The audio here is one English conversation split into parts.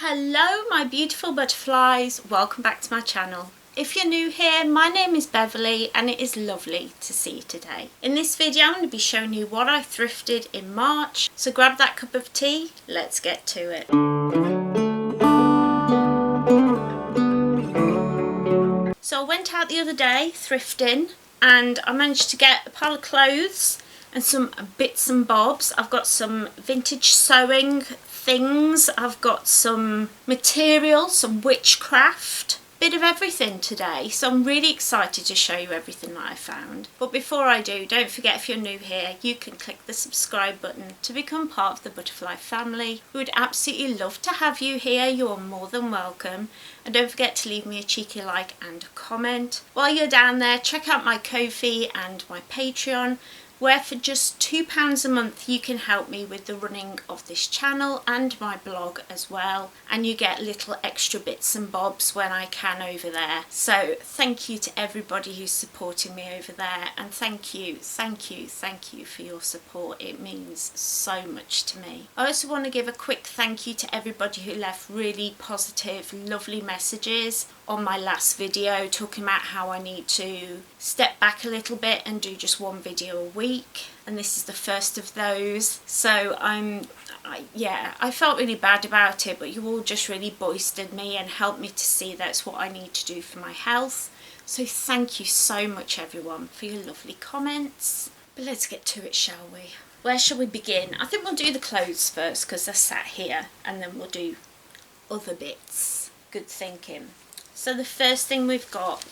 Hello my beautiful butterflies, welcome back to my channel. If you're new here, my name is Beverley and it is lovely to see you today. In this video I'm going to be showing you what I thrifted in March, so grab that cup of tea, let's get to it. So I went out the other day thrifting and I managed to get a pile of clothes and some bits and bobs. I've got some vintage sewing things, I've got some material, some witchcraft, bit of everything today, so I'm really excited to show you everything that I found. But before I do, don't forget, if you're new here, you can click the subscribe button to become part of the butterfly family. We would absolutely love to have you here, you're more than welcome. And don't forget to leave me a cheeky like and a comment. While you're down there, check out my Ko-fi and my Patreon, where for just £2 a month you can help me with the running of this channel and my blog as well, and you get little extra bits and bobs when I can over there. So thank you to everybody who's supporting me over there, and thank you for your support. It means so much to me. I also want to give a quick thank you to everybody who left really positive, lovely messages on my last video talking about how I need to step back a little bit and do just one video a week, and this is the first of those. So I felt really bad about it, but you all just really boosted me and helped me to see that's what I need to do for my health. So thank you so much everyone for your lovely comments. But let's get to it, shall we? Where shall we begin? I think we'll do the clothes first because they're sat here, and then we'll do other bits. Good thinking. So the first thing we've got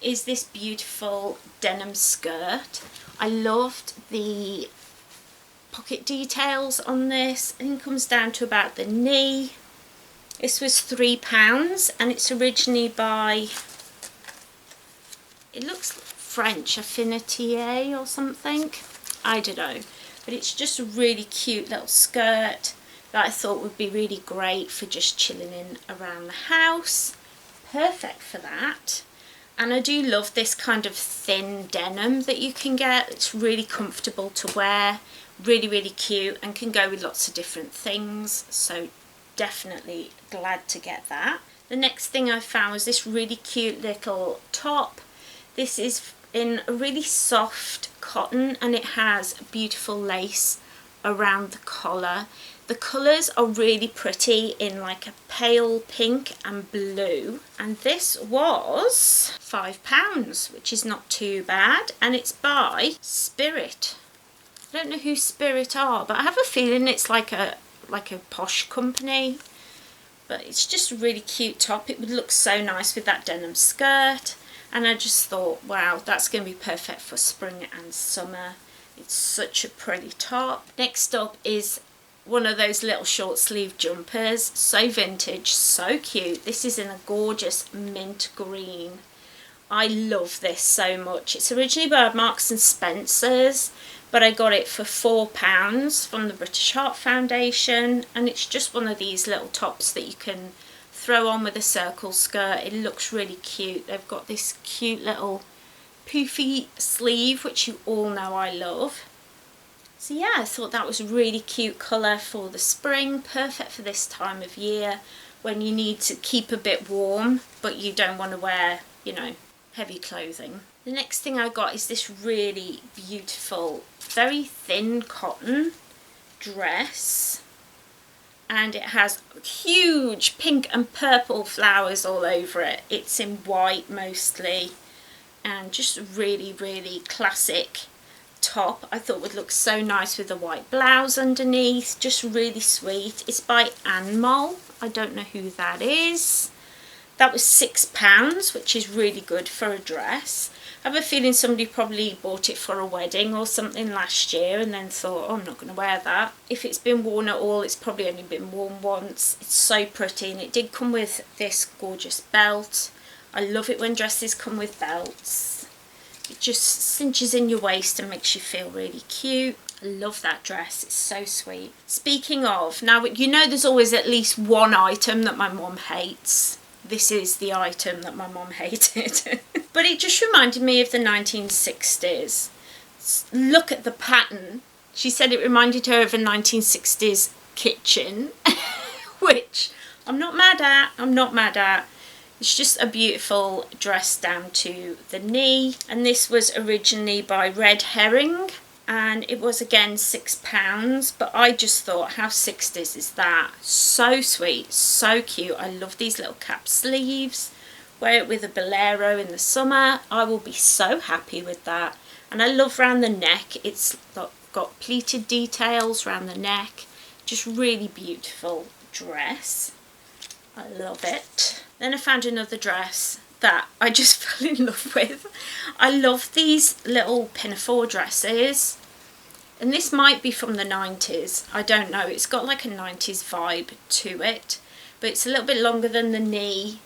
is this beautiful denim skirt. I loved the pocket details on this. I think it comes down to about the knee. This was £3 and it's originally by, it looks French, Affinitier or something. I don't know. But it's just a really cute little skirt that I thought would be really great for just chilling in around the house. Perfect for that. And I do love this kind of thin denim that you can get. It's really comfortable to wear, really cute, and can go with lots of different things, so definitely glad to get that. The next thing I found was this really cute little top. This is in a really soft cotton and it has beautiful lace around the collar. The colours are really pretty in like a pale pink and blue, and this was £5, which is not too bad, and it's by Spirit. I don't know who Spirit are, but I have a feeling it's like a posh company. But it's just a really cute top. It would look so nice with that denim skirt, and I just thought, wow, that's going to be perfect for spring and summer. It's such a pretty top. Next up is one of those little short sleeve jumpers, so vintage, so cute. This is in a gorgeous mint green. I love this so much. It's originally by Marks and Spencer's, but I got it for £4 from the British Heart Foundation, and it's just one of these little tops that you can throw on with a circle skirt. It looks really cute. They've got this cute little poofy sleeve, which you all know I love. So yeah, I thought that was a really cute colour for the spring, perfect for this time of year when you need to keep a bit warm but you don't want to wear, you know, heavy clothing. The next thing I got is this really beautiful, very thin cotton dress, and it has huge pink and purple flowers all over it. It's in white mostly, and just really classic top. I thought would look so nice with a white blouse underneath. Just really sweet. It's by Anmol. I don't know who that is. That was £6, which is really good for a dress. I have a feeling somebody probably bought it for a wedding or something last year and then thought, oh, I'm not going to wear that. If it's been worn at all, it's probably only been worn once. It's so pretty, and it did come with this gorgeous belt. I love it when dresses come with belts. It just cinches in your waist and makes you feel really cute. I love that dress, it's so sweet. Speaking of, now you know there's always at least one item that my mum hates. This is the item that my mum hated. But it just reminded me of the 1960s. Look at the pattern. She said it reminded her of a 1960s kitchen, which I'm not mad at. It's just a beautiful dress down to the knee, and this was originally by Red Herring, and it was again £6, but I just thought, how 60s is that? So sweet, so cute. I love these little cap sleeves. Wear it with a bolero in the summer. I will be so happy with that. And I love round the neck. It's got pleated details around the neck. Just really beautiful dress. I love it. Then I found another dress that I just fell in love with. I love these little pinafore dresses. And this might be from the 90s. I don't know. It's got like a 90s vibe to it. But it's a little bit longer than the knee.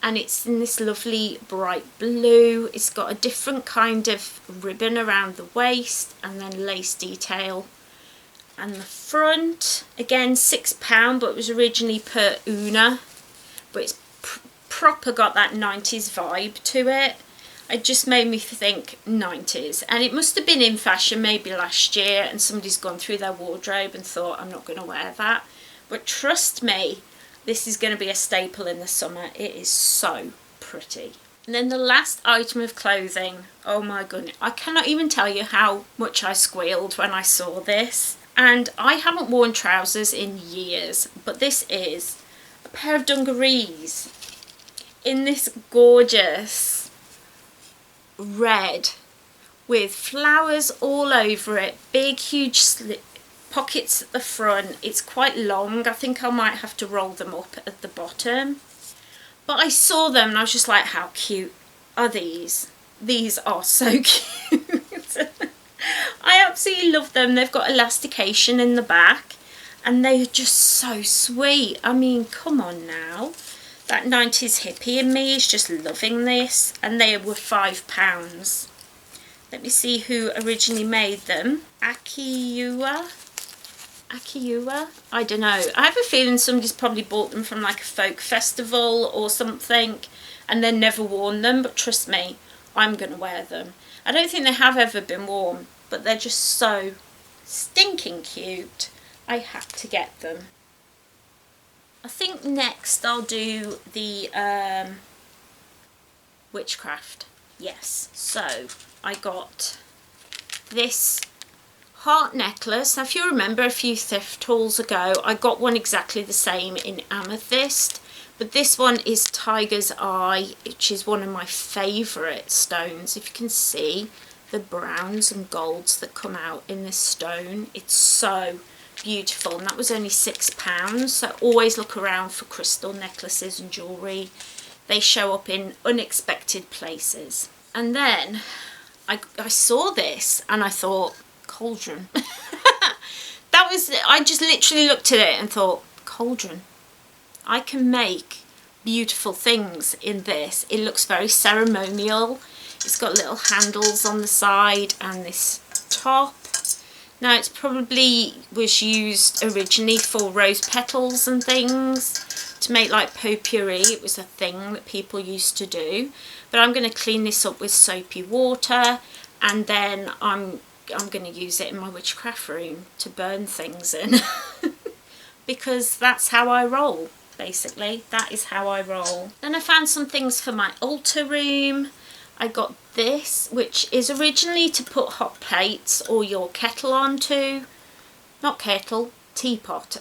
And it's in this lovely bright blue. It's got a different kind of ribbon around the waist and then lace detail. And the front, again £6, but it was originally per Una. But it's proper got that 90s vibe to it. It just made me think 90s. And it must have been in fashion maybe last year, and somebody's gone through their wardrobe and thought, I'm not going to wear that. But trust me, this is going to be a staple in the summer. It is so pretty. And then the last item of clothing, oh my goodness, I cannot even tell you how much I squealed when I saw this. And I haven't worn trousers in years, but this is a pair of dungarees in this gorgeous red with flowers all over it, big huge pockets at the front. It's quite long. I think I might have to roll them up at the bottom. But I saw them and I was just like, how cute are these? These are so cute. I absolutely love them. They've got elastication in the back and they're just so sweet. I mean, come on now. That 90s hippie in me is just loving this. And they were £5. Let me see who originally made them. Akiua? I don't know. I have a feeling somebody's probably bought them from like a folk festival or something and then never worn them, but trust me, I'm going to wear them. I don't think they have ever been worn, but they're just so stinking cute. I had to get them. I think next I'll do the witchcraft. Yes, so I got this heart necklace. Now if you remember a few thrift hauls ago, I got one exactly the same in amethyst, but this one is Tiger's Eye, which is one of my favourite stones. If you can see the browns and golds that come out in this stone, it's so beautiful. And that was only £6, so always look around for crystal necklaces and jewellery. They show up in unexpected places. And then I saw this and I thought, cauldron. I just literally looked at it and thought, cauldron. I can make beautiful things in this. It looks very ceremonial. It's got little handles on the side and this top. Now it's probably was used originally for rose petals and things to make like potpourri. It was a thing that people used to do. But I'm going to clean this up with soapy water, and then I'm going to use it in my witchcraft room to burn things in. Because that's how I roll, basically. That is how I roll. Then I found some things for my altar room. I got this, which is originally to put hot plates or your kettle onto. Not kettle, teapot.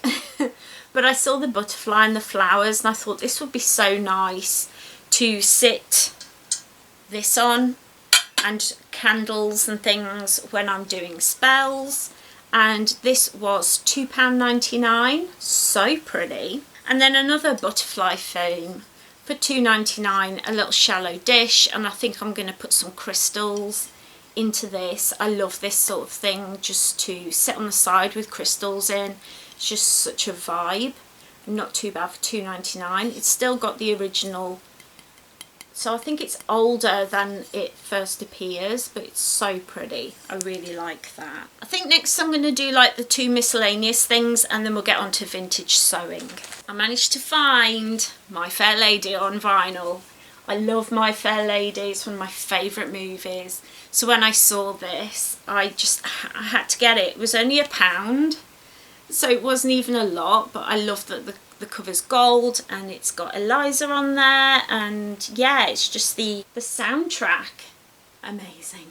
But I saw the butterfly and the flowers and I thought this would be so nice to sit this on, and candles and things when I'm doing spells. And this was £2.99, so pretty. And then another butterfly foam for £2.99, a little shallow dish, and I think I'm going to put some crystals into this. I love this sort of thing, just to sit on the side with crystals in. It's just such a vibe. Not too bad for £2.99. It's still got the original, so I think it's older than it first appears, but it's so pretty. I really like that. I think next I'm going to do like the 2 miscellaneous things, and then we'll get on to vintage sewing. I managed to find My Fair Lady on vinyl. I love My Fair Lady, it's one of my favourite movies. So when I saw this, I had to get it. It was only £1, so it wasn't even a lot, but I love that the cover's gold and it's got Eliza on there, and yeah, it's just the soundtrack. Amazing.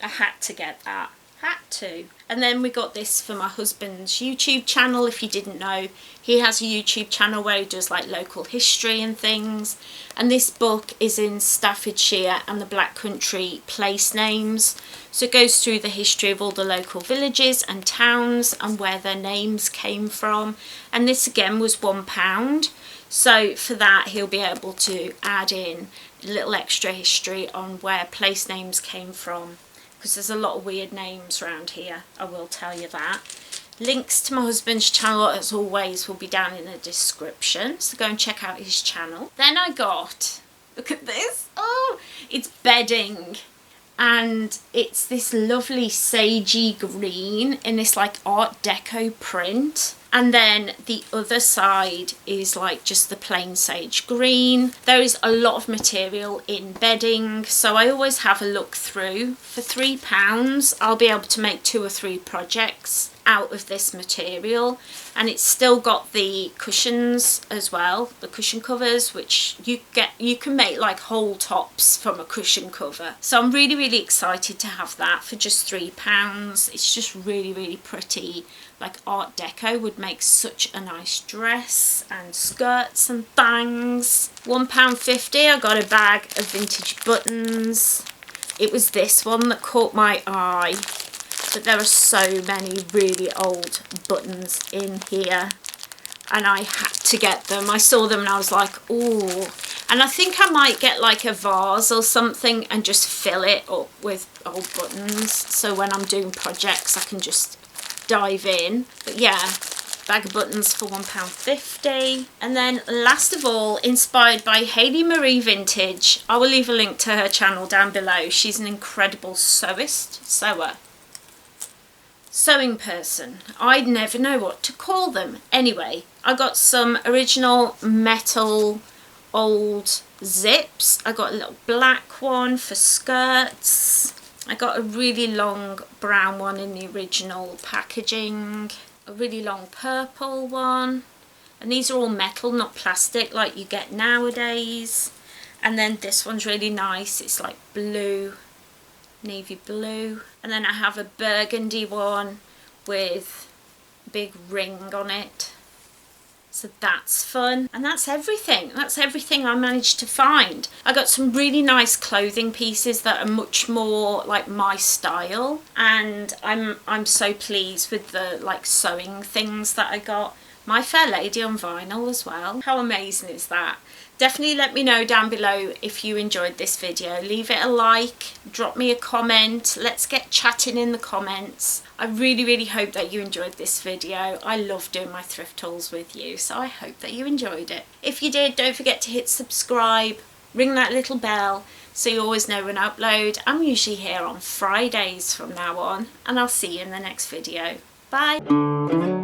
I had to get that. Had to. And then we got this for my husband's YouTube channel. If you didn't know, he has a YouTube channel where he does like local history and things. And this book is in Staffordshire and the Black Country place names. So it goes through the history of all the local villages and towns and where their names came from. And this again was £1. So for that, he'll be able to add in a little extra history on where place names came from, because there's a lot of weird names around here, I will tell you that. Links to my husband's channel, as always, will be down in the description, so go and check out his channel. Then I got, look at this, oh, it's bedding, and it's this lovely sagey green in this like Art Deco print. And then the other side is like just the plain sage green. There is a lot of material in bedding, so I always have a look through. For £3, I'll be able to make 2 or 3 projects out of this material, and it's still got the cushions as well, the cushion covers, which you can make like whole tops from a cushion cover. So I'm really excited to have that for just £3. It's just really pretty. Like Art Deco would make such a nice dress and skirts and things. £1.50. I got a bag of vintage buttons. It was this one that caught my eye, but there are so many really old buttons in here and I had to get them. I saw them and I was like, ooh. And I think I might get like a vase or something and just fill it up with old buttons, so when I'm doing projects I can just dive in. But yeah, bag of buttons for £1.50. And then last of all, inspired by Hayley Marie Vintage, I will leave a link to her channel down below. She's an incredible sewing person. I'd never know what to call them. Anyway, I got some original metal old zips. I got a little black one for skirts. I got a really long brown one in the original packaging, a really long purple one, and these are all metal, not plastic like you get nowadays. And then this one's really nice, it's like blue, navy blue. And then I have a burgundy one with a big ring on it. So that's fun. And that's everything. That's everything I managed to find. I got some really nice clothing pieces that are much more like my style. And I'm so pleased with the like sewing things that I got. My Fair Lady on vinyl as well. How amazing is that? Definitely let me know down below if you enjoyed this video. Leave it a like, drop me a comment, let's get chatting in the comments. I really hope that you enjoyed this video. I love doing my thrift hauls with you, so I hope that you enjoyed it. If you did, don't forget to hit subscribe, ring that little bell so you always know when I upload. I'm usually here on Fridays from now on, and I'll see you in the next video. Bye!